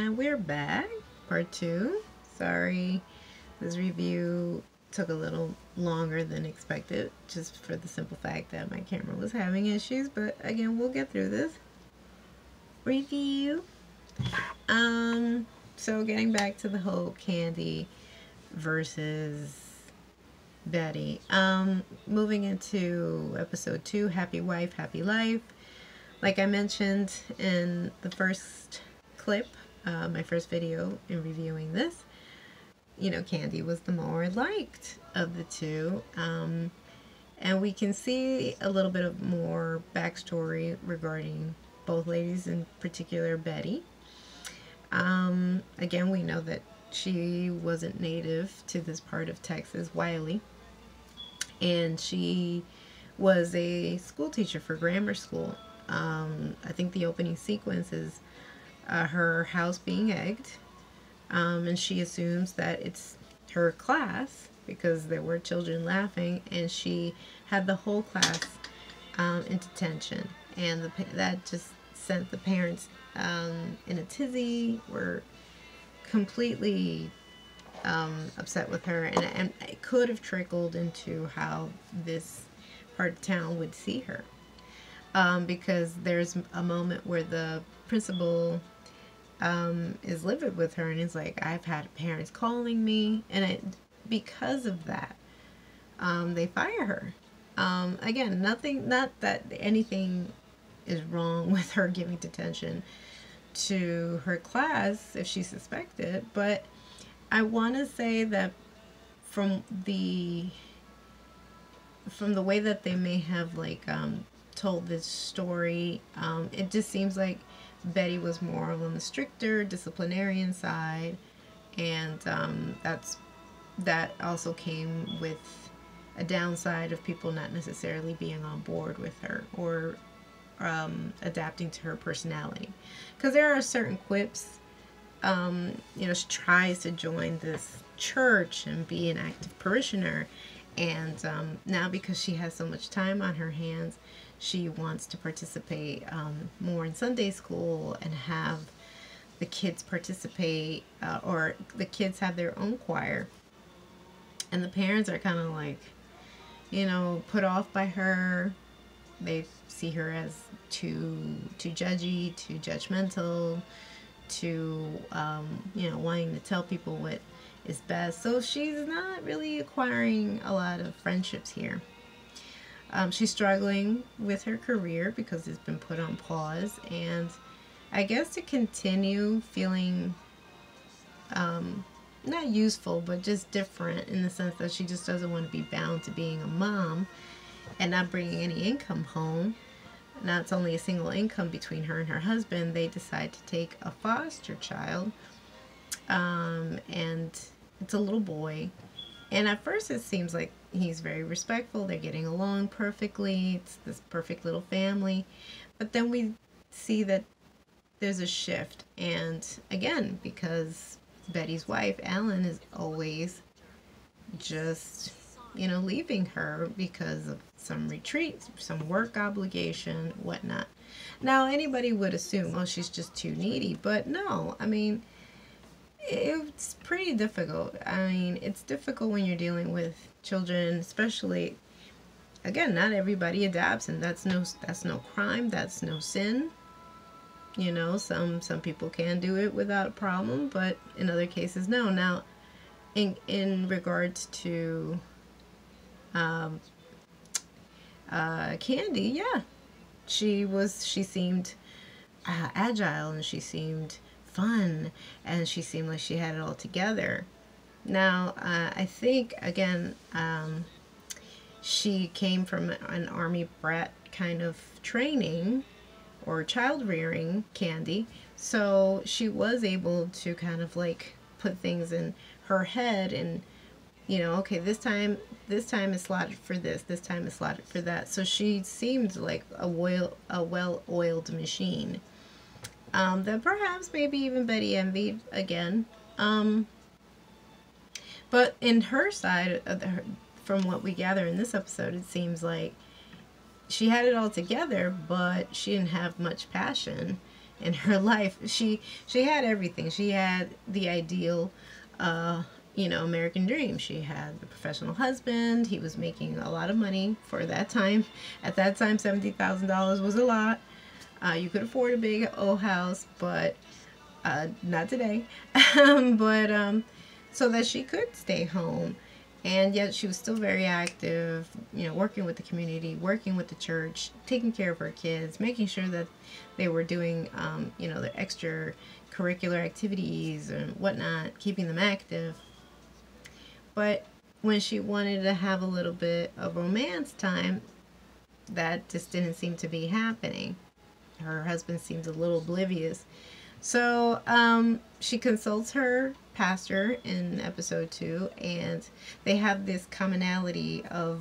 And we're back, part 2. Sorry, this review took a little longer than expected, just for the simple fact that my camera was having issues, but again, we'll get through this review. So getting back to the whole Candy versus Betty. Moving into episode 2, Happy Wife, Happy Life. Like I mentioned in the first clip, my first video in reviewing this, you know, Candy was the more liked of the two. And we can see a little bit of more backstory regarding both ladies, in particular Betty. Again, we know that she wasn't native to this part of Texas, Wiley, and she was a school teacher for grammar school. I think the opening sequence is her house being egged, and she assumes that it's her class because there were children laughing, and she had the whole class into tension, and that just sent the parents in a tizzy, were completely upset with her, and it could have trickled into how this part of town would see her. Because there's a moment where the principal is livid with her, and he's like, I've had parents calling me, and because of that, they fire her. Again, not that anything is wrong with her giving detention to her class if she suspected, but I want to say that from the way that they may have told this story, it just seems like Betty was more on the stricter disciplinarian side, and that also came with a downside of people not necessarily being on board with her or adapting to her personality, because there are certain quips. You know, she tries to join this church and be an active parishioner, and now because she has so much time on her hands, she wants to participate more in Sunday school and have the kids participate, or the kids have their own choir, and the parents are kind of like, you know, put off by her. They see her as too judgy, too judgmental, too you know, wanting to tell people what is best. So she's not really acquiring a lot of friendships here. She's struggling with her career because it's been put on pause, and I guess to continue feeling not useful, but just different, in the sense that she just doesn't want to be bound to being a mom and not bringing any income home. Now it's only a single income between her and her husband. They decide to take a foster child, and it's a little boy. And at first it seems like he's very respectful. They're getting along perfectly. It's this perfect little family. But then we see that there's a shift. And again, because Betty's wife, Ellen, is always just, you know, leaving her because of some retreat, some work obligation, whatnot. Now, anybody would assume, oh, she's just too needy. But no, I mean, it's pretty difficult. I mean, it's difficult when you're dealing with children, especially, again, not everybody adapts, and that's no crime, that's no sin. You know, some people can do it without a problem, but in other cases, no. Now, in regards to Candy, yeah, she seemed agile, and she seemed fun, and she seemed like she had it all together. Now, I think, again, she came from an army brat kind of training, or child rearing, Candy, so she was able to kind of like put things in her head, and, you know, okay, this time is slotted for this time is slotted for that. So she seemed like a well-oiled machine, that perhaps maybe even Betty envied again. But in her side of from what we gather in this episode, it seems like she had it all together, but she didn't have much passion. in her life. She had everything. She had the ideal, American dream. She had the professional husband. He was making a lot of money for that time. At that time, $70,000 was a lot. You could afford a big old house, but not today. but so that she could stay home, and yet she was still very active, working with the community, working with the church, taking care of her kids, making sure that they were doing, their extracurricular activities and whatnot, keeping them active. But when she wanted to have a little bit of romance time, that just didn't seem to be happening. Her husband seems a little oblivious. So she consults her pastor in episode 2, and they have this commonality of,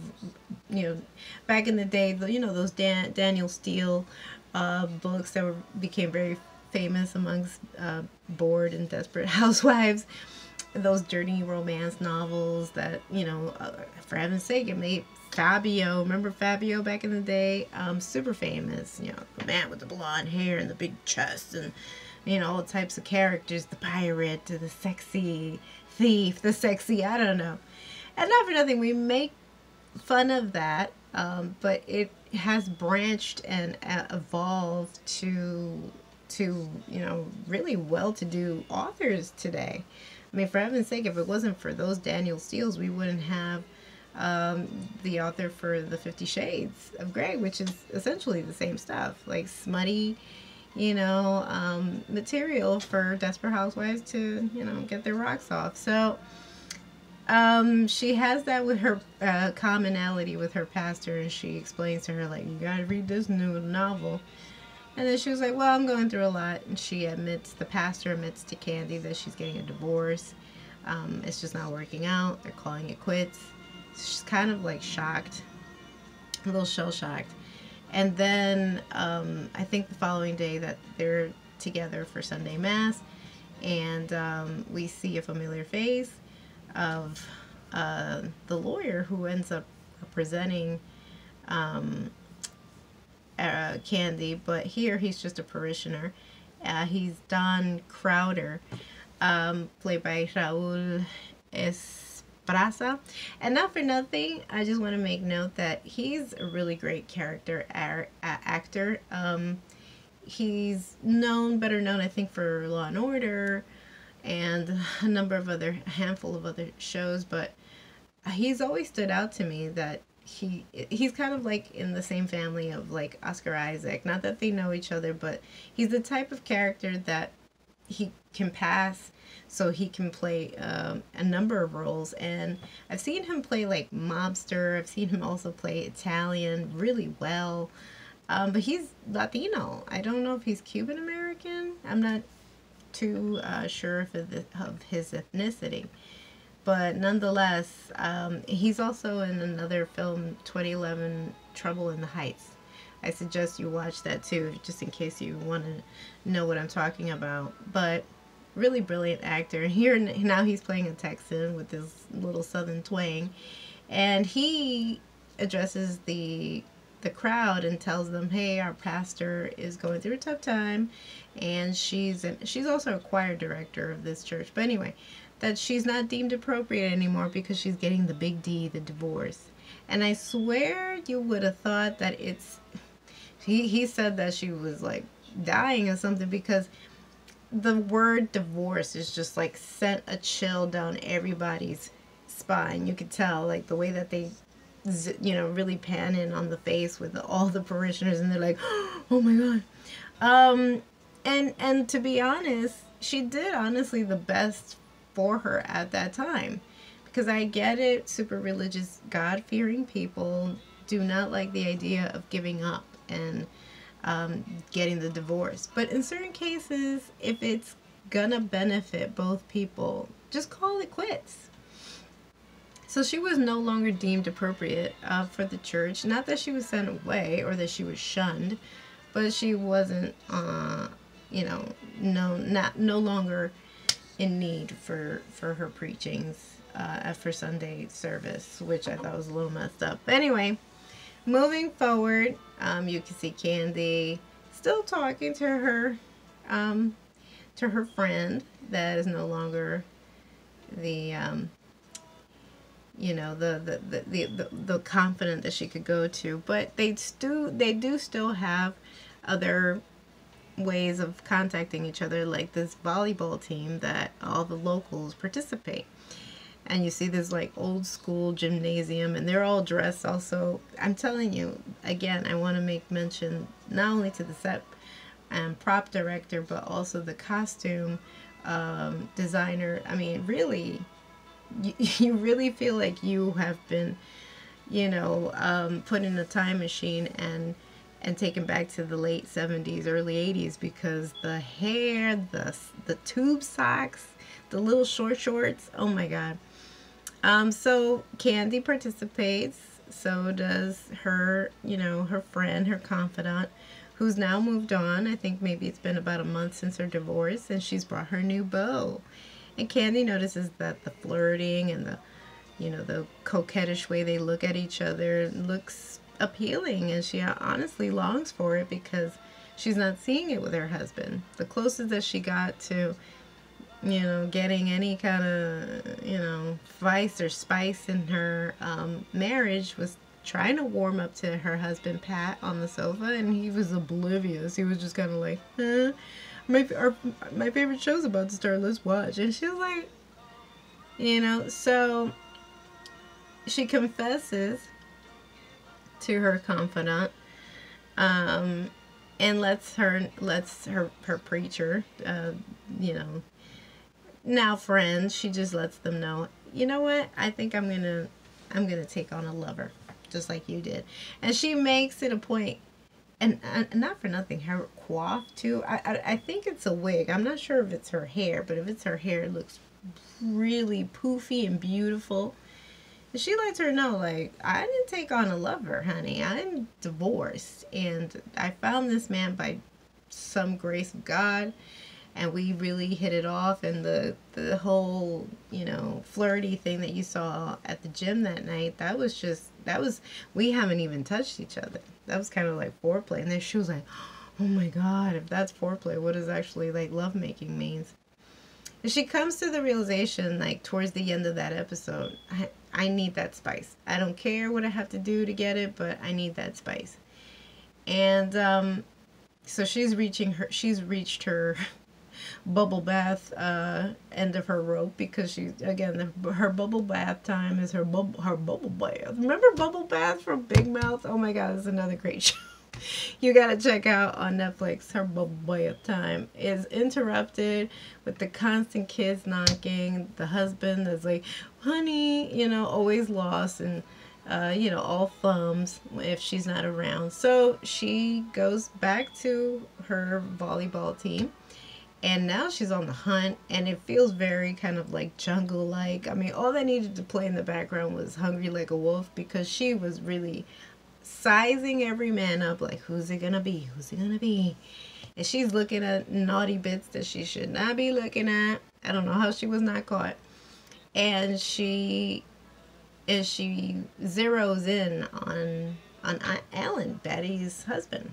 back in the day, those Daniel Steele books that became very famous amongst bored and desperate housewives. Those dirty romance novels that, for heaven's sake, it made Fabio. Remember Fabio back in the day? Super famous. The man with the blonde hair and the big chest, and all types of characters, the pirate, the sexy thief, the sexy, I don't know. And not for nothing, we make fun of that, but it has branched and evolved to really well-to-do authors today. I mean, for heaven's sake, if it wasn't for those Daniel Steeles, we wouldn't have the author for the 50 Shades of Grey, which is essentially the same stuff, like smutty, material for desperate housewives to, get their rocks off. So she has that with her commonality with her pastor, and she explains to her, like, you gotta read this new novel. And then she was like, well, I'm going through a lot. And the pastor admits to Candy that she's getting a divorce. It's just not working out. They're calling it quits. She's kind of like shocked, a little shell-shocked. And then I think the following day that they're together for Sunday Mass, and we see a familiar face of the lawyer who ends up representing Candy, but here he's just a parishioner. He's Don Crowder, played by Raul Esparza. And not for nothing, I just want to make note that he's a really great character actor. He's better known, I think, for Law and Order and a handful of other shows, but he's always stood out to me that he's kind of like in the same family of like Oscar Isaac. Not that they know each other, but he's the type of character that he can pass, so he can play a number of roles. And I've seen him play like mobster. I've seen him also play Italian really well. But he's Latino. I don't know if he's Cuban American. I'm not too sure of his ethnicity. But nonetheless, he's also in another film, 2011, Trouble in the Heights. I suggest you watch that too, just in case you want to know what I'm talking about. But really brilliant actor. Here now he's playing a Texan with this little southern twang, and he addresses the crowd and tells them, hey, our pastor is going through a tough time, and she's also a choir director of this church. But anyway, that she's not deemed appropriate anymore because she's getting the big D, the divorce. And I swear you would have thought that he said that she was like dying or something, because the word divorce is just like sent a chill down everybody's spine. You could tell, like, the way that they really pan in on the face with all the parishioners, and they're like, oh my god. And to be honest, she did honestly the best for her at that time, because I get it, super religious, God-fearing people do not like the idea of giving up and getting the divorce. But in certain cases, if it's gonna benefit both people, just call it quits. So she was no longer deemed appropriate for the church. Not that she was sent away or that she was shunned, but she wasn't, no longer in need for her preachings for Sunday service, which I thought was a little messed up. But anyway, moving forward, you can see Candy still talking to her to her friend that is no longer the you know, the confidant that she could go to, but they do still have other ways of contacting each other, like this volleyball team that all the locals participate. And you see this like old school gymnasium, and they're all dressed also. I'm telling you, again, I want to make mention not only to the set and prop director, but also the costume designer. I mean, really, you really feel like you have been, you know, put in a time machine and taken back to the late 70s, early 80s, because the hair, the tube socks, the little short shorts, oh my god. So Candy participates, so does her, you know, her friend, her confidant, who's now moved on. I think maybe it's been about a month since her divorce, and she's brought her new beau. And Candy notices that the flirting and the, you know, the coquettish way they look at each other looks appealing, and she honestly longs for it because she's not seeing it with her husband. The closest that she got to, you know, getting any kind of, you know, vice or spice in her marriage was trying to warm up to her husband Pat on the sofa, and he was oblivious. He was just kind of like, my favorite show's about to start, let's watch. And she was like, you know, so she confesses to her confidant, and lets her preacher, you know, now friends, she just lets them know, you know what, I think I'm gonna take on a lover, just like you did. And she makes it a point, and not for nothing, her coif too, I think it's a wig. I'm not sure if it's her hair, but if it's her hair, it looks really poofy and beautiful. And she lets her know, like, I didn't take on a lover, honey. I'm divorced, and I found this man by some grace of God, and we really hit it off. And the whole, you know, flirty thing that you saw at the gym that night, that was we haven't even touched each other. That was kind of like foreplay. And then she was like, oh my god, if that's foreplay, what does actually like lovemaking means? And she comes to the realization, like, towards the end of that episode, I need that spice. I don't care what I have to do to get it, but I need that spice. And so she's reached her bubble bath end of her rope, because she, again, her bubble bath time is her bubble bath. Remember Bubble Bath from Big Mouth? Oh my god, it's another great show. You gotta check out on Netflix. Her bubble bath time is interrupted with the constant kids knocking. The husband is like, honey, you know, always lost, and you know, all thumbs if she's not around. So she goes back to her volleyball team, and now she's on the hunt, and it feels very kind of like jungle-like. I mean, all that needed to play in the background was Hungry Like a Wolf, because she was really sizing every man up, like, who's it gonna be? Who's it gonna be? And she's looking at naughty bits that she should not be looking at. I don't know how she was not caught. And she zeroes in on Alan, Betty's husband.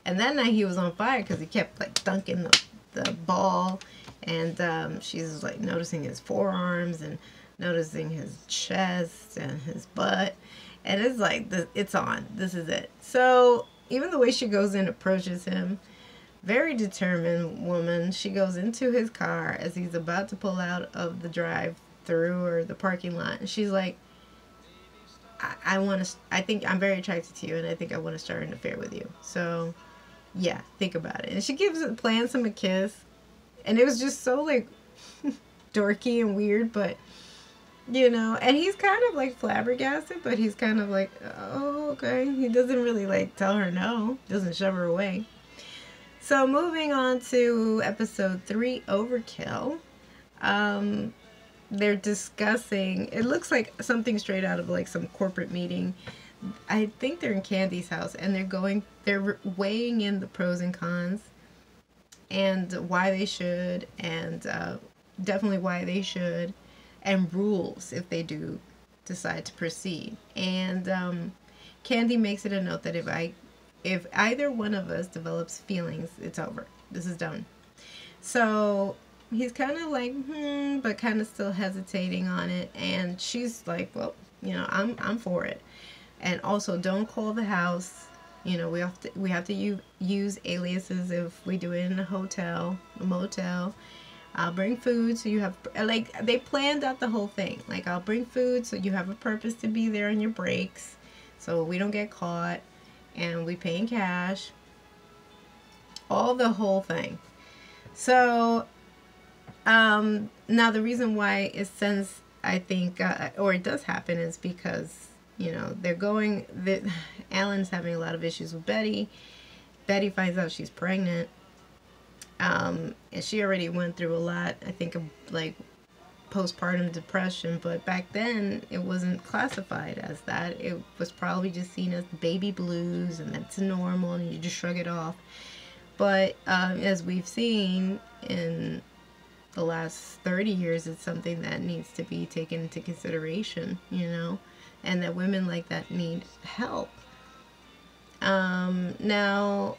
And that night he was on fire because he kept like dunking the ball, and she's like noticing his forearms and noticing his chest and his butt, and it's like, it's on. This is it. So even the way she goes in, approaches him, very determined woman. She goes into his car as he's about to pull out of the drive-through or the parking lot, and she's like, I think I'm very attracted to you, and I think I want to start an affair with you. So yeah, think about it. And she plants him a kiss, and it was just so like dorky and weird, but you know, and he's kind of like flabbergasted, but he's kind of like, oh, okay. He doesn't really like tell her no, doesn't shove her away. So moving on to episode 3, Overkill. They're discussing, it looks like something straight out of like some corporate meeting. I think they're in Candy's house, and they're weighing in the pros and cons, and why they should, and definitely why they should, and rules if they do decide to proceed. And Candy makes it a note that if either one of us develops feelings, it's over. This is done. So he's kind of like, but kind of still hesitating on it. And she's like, well, I'm for it. And also, don't call the house. We have to use aliases if we do it in a hotel, a motel. I'll bring food so you have, like, they planned out the whole thing. Like, I'll bring food so you have a purpose to be there on your breaks, so we don't get caught, and we pay in cash. All the whole thing. So, now the reason why it sends, I think, or it does happen, is because, Alan's having a lot of issues with Betty. Betty finds out she's pregnant. And she already went through a lot, I think, of like postpartum depression, but back then it wasn't classified as that. It was probably just seen as baby blues, and that's normal, and you just shrug it off. But as we've seen in the last 30 years, it's something that needs to be taken into consideration, and that women like that need help. Now,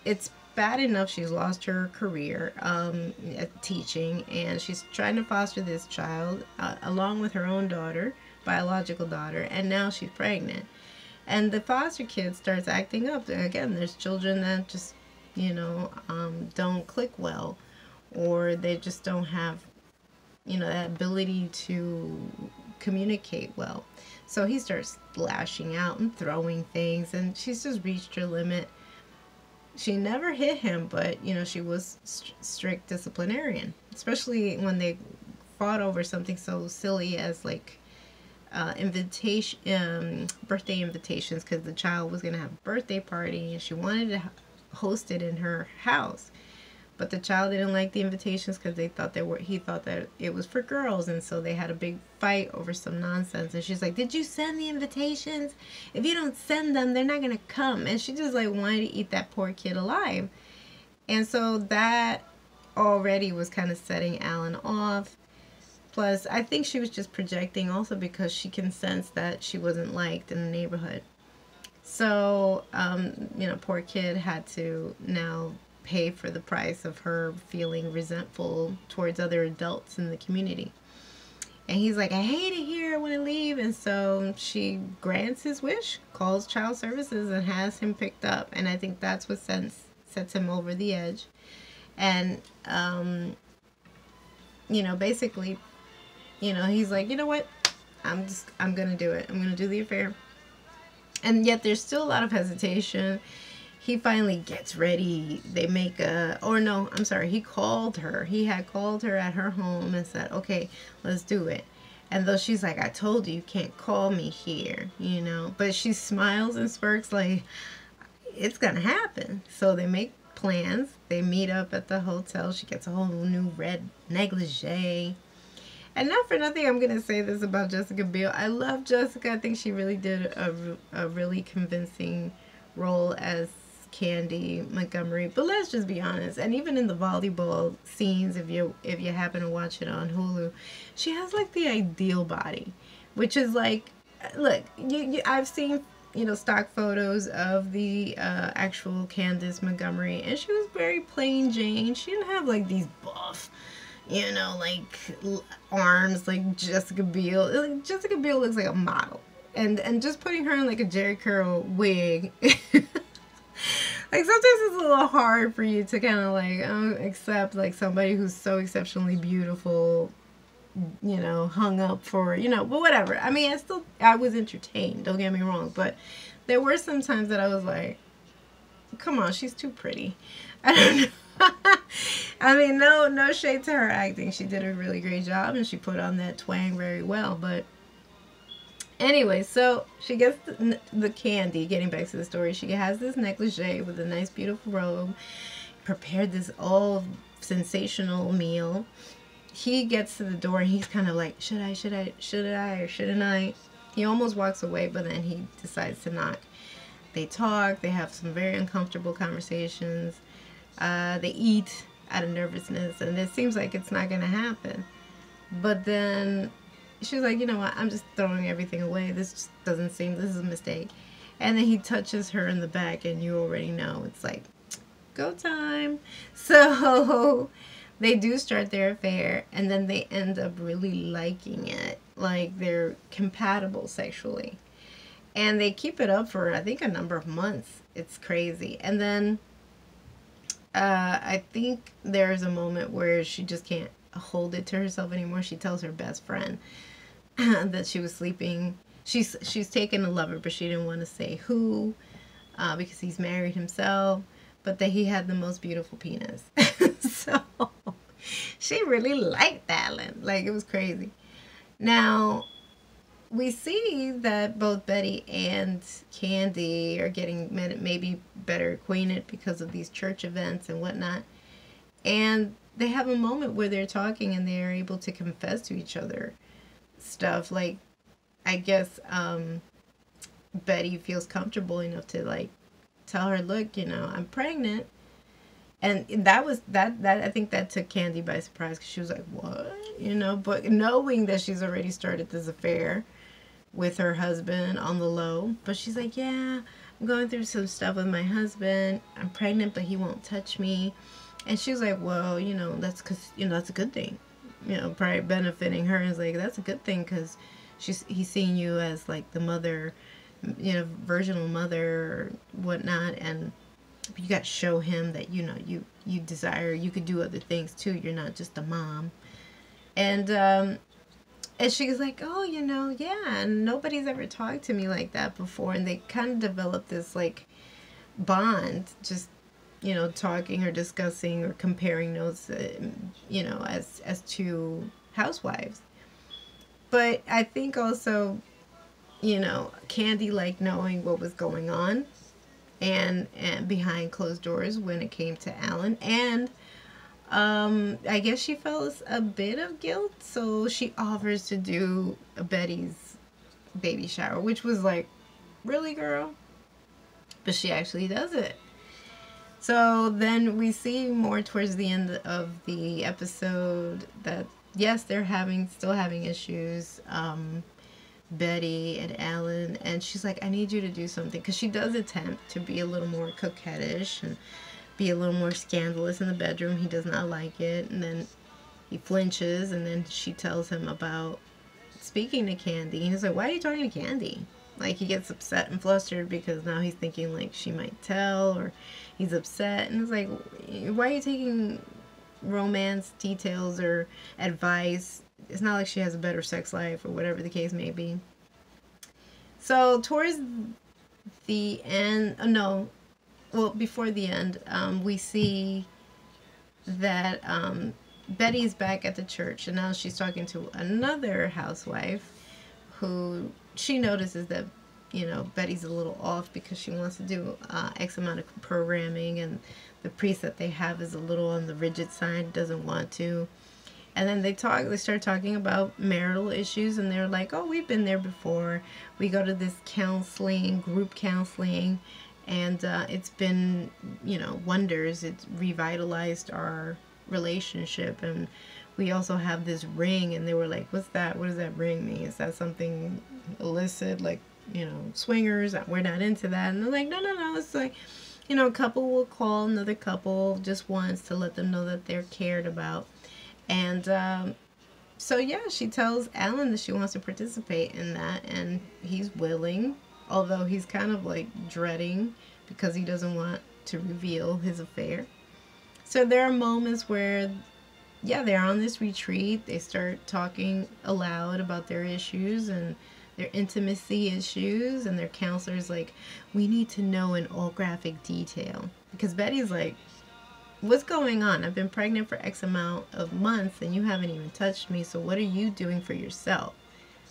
it's bad enough she's lost her career at teaching, and she's trying to foster this child along with her own daughter, biological daughter, and now she's pregnant. And the foster kid starts acting up. Again, there's children that just, don't click well, or they just don't have, that ability to communicate well. So he starts lashing out and throwing things, and she's just reached her limit. She never hit him, but, she was strict disciplinarian, especially when they fought over something so silly as, like, birthday invitations, because the child was going to have a birthday party, and she wanted to host it in her house. But the child didn't like the invitations because he thought that it was for girls, and so they had a big fight over some nonsense. And she's like, "Did you send the invitations? If you don't send them, they're not gonna come." And she just like wanted to eat that poor kid alive. And so that already was kind of setting Alan off. Plus, I think she was just projecting also because she can sense that she wasn't liked in the neighborhood. So, poor kid had to now pay for the price of her feeling resentful towards other adults in the community. And he's like, "I hate it here, I want to leave." And so she grants his wish, calls child services, and has him picked up. And I think that's what sets him over the edge. And, basically, he's like, "You know what? I'm going to do it. I'm going to do the affair." And yet there's still a lot of hesitation. He finally gets ready. He called her. He had called her at her home and said, "Okay, let's do it." And though she's like, "I told you can't call me here," but she smiles and smirks like, it's gonna happen. So they make plans. They meet up at the hotel. She gets a whole new red negligee. And not for nothing, I'm going to say this about Jessica Biel. I love Jessica. I think she really did a really convincing role as Candy Montgomery. But let's just be honest, and even in the volleyball scenes, if you happen to watch it on Hulu, she has like the ideal body, which is like, look, I've seen stock photos of the actual Candace Montgomery, and she was very plain Jane. She didn't have like these buff, like arms like Jessica Biel. Like, Jessica Biel looks like a model, and just putting her in like a Jerry curl wig. Like, sometimes it's a little hard for you to kind of like accept like somebody who's so exceptionally beautiful, hung up for, but whatever. I mean, I was entertained, don't get me wrong, but there were some times that I was like, come on, she's too pretty. I don't know. I mean, no shade to her acting. She did a really great job, and she put on that twang very well, but anyway, so she gets the candy. Getting back to the story, she has this negligee with a nice, beautiful robe. Prepared this all sensational meal. He gets to the door, and he's kind of like, should I, or shouldn't I? He almost walks away, but then he decides to knock. They talk. They have some very uncomfortable conversations. They eat out of nervousness, and it seems like it's not going to happen. But then she's like, "You know what? I'm just throwing everything away. This is a mistake." And then he touches her in the back, and you already know. It's like, go time. So they do start their affair, and then they end up really liking it. Like, they're compatible sexually. And they keep it up for, I think, a number of months. It's crazy. And then I think there's a moment where she just can't hold it to herself anymore. She tells her best friend that she was sleeping. She's taken a lover, but she didn't want to say who, because he's married himself, but that he had the most beautiful penis. So she really liked Alan. Like, it was crazy. Now, we see that both Betty and Candy are getting maybe better acquainted because of these church events and whatnot. And they have a moment where they're talking and they're able to confess to each other stuff. Like, I guess Betty feels comfortable enough to, like, tell her, look, you know, I'm pregnant. And that I think that took Candy by surprise, because she was like, what? You know, but knowing that she's already started this affair with her husband on the low. But she's like, yeah, I'm going through some stuff with my husband. I'm pregnant, but he won't touch me. And she was like, well, you know, that's because, you know, that's a good thing. You know, probably benefiting her. And it's like, that's a good thing, because he's seeing you as, like, the mother, you know, virginal mother or whatnot. And you got to show him that, you know, you desire, you could do other things too. You're not just a mom. And she's like, oh, you know, yeah, and nobody's ever talked to me like that before. And they kind of developed this, like, bond, just, you know, talking or discussing or comparing notes, you know, as two housewives. But I think also, you know, Candy liked knowing what was going on and behind closed doors when it came to Alan. And I guess she felt a bit of guilt, so she offers to do Betty's baby shower, which was like, really, girl? But she actually does it. So then we see more towards the end of the episode that, yes, they're still having issues, Betty and Alan, and she's like, I need you to do something, because she does attempt to be a little more coquettish and be a little more scandalous in the bedroom. He does not like it, and then he flinches, and then she tells him about speaking to Candy, and he's like, why are you talking to Candy? Like, he gets upset and flustered because now he's thinking, like, she might tell, or he's upset, and it's like, why are you taking romance details or advice? It's not like she has a better sex life or whatever the case may be. So towards the end, before the end, we see that Betty's back at the church, and now she's talking to another housewife who she notices that, you know, Betty's a little off because she wants to do X amount of programming, and the priest that they have is a little on the rigid side, doesn't want to. And then they start talking about marital issues, and they're like, oh, we've been there before. We go to this group counseling, and it's been, you know, wonders. It's revitalized our relationship, and we also have this ring. And they were like, what's that? What does that ring mean? Is that something illicit, like, you know, swingers? We're not into that. And they're like, no, it's like, you know, a couple will call another couple just once to let them know that they're cared about. And so yeah, she tells Alan that she wants to participate in that, and he's willing, although he's kind of like dreading because he doesn't want to reveal his affair. So there are moments where, yeah, they're on this retreat. They start talking aloud about their issues and their intimacy issues, and their counselor's like, we need to know in all graphic detail. Because Betty's like, what's going on? I've been pregnant for X amount of months and you haven't even touched me, so what are you doing for yourself?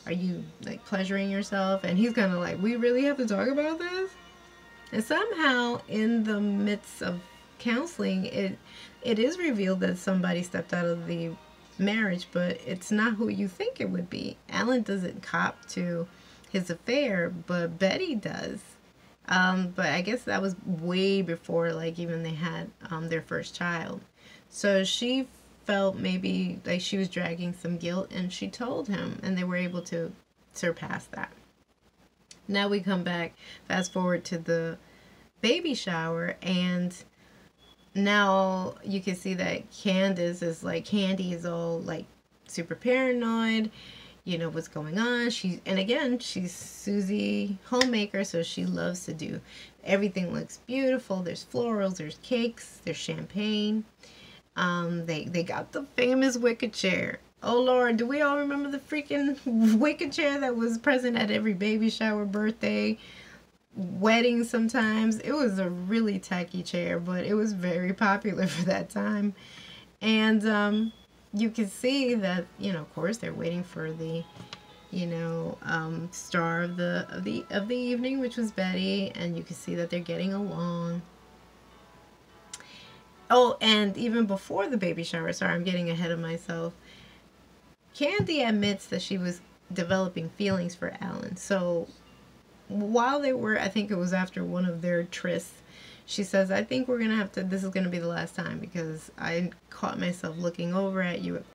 Are you, like, pleasuring yourself? And he's kind of like, we really have to talk about this? And somehow in the midst of counseling, it is revealed that somebody stepped out of the marriage, but it's not who you think it would be. Alan doesn't cop to his affair, but Betty does. But I guess that was way before, like, even they had their first child. So she felt maybe like she was dragging some guilt, and she told him, and they were able to surpass that. Now we come back, fast forward to the baby shower, and now you can see that Candace is like, Candy is all like super paranoid, you know what's going on. And again, she's Susie homemaker, so she loves to do everything. Looks beautiful. There's florals, there's cakes, there's champagne. They got the famous wicker chair. Oh Lord, do we all remember the freaking wicker chair that was present at every baby shower, birthday, wedding? Sometimes it was a really tacky chair, but it was very popular for that time. And you can see that, you know, of course they're waiting for the, you know, star of the evening, which was Betty, and you can see that they're getting along. Oh, and even before the baby shower, sorry, I'm getting ahead of myself. Candy admits that she was developing feelings for Alan. So while they were, I think it was after one of their trysts, she says, I think we're going to have to, this is going to be the last time, because I caught myself looking over at you at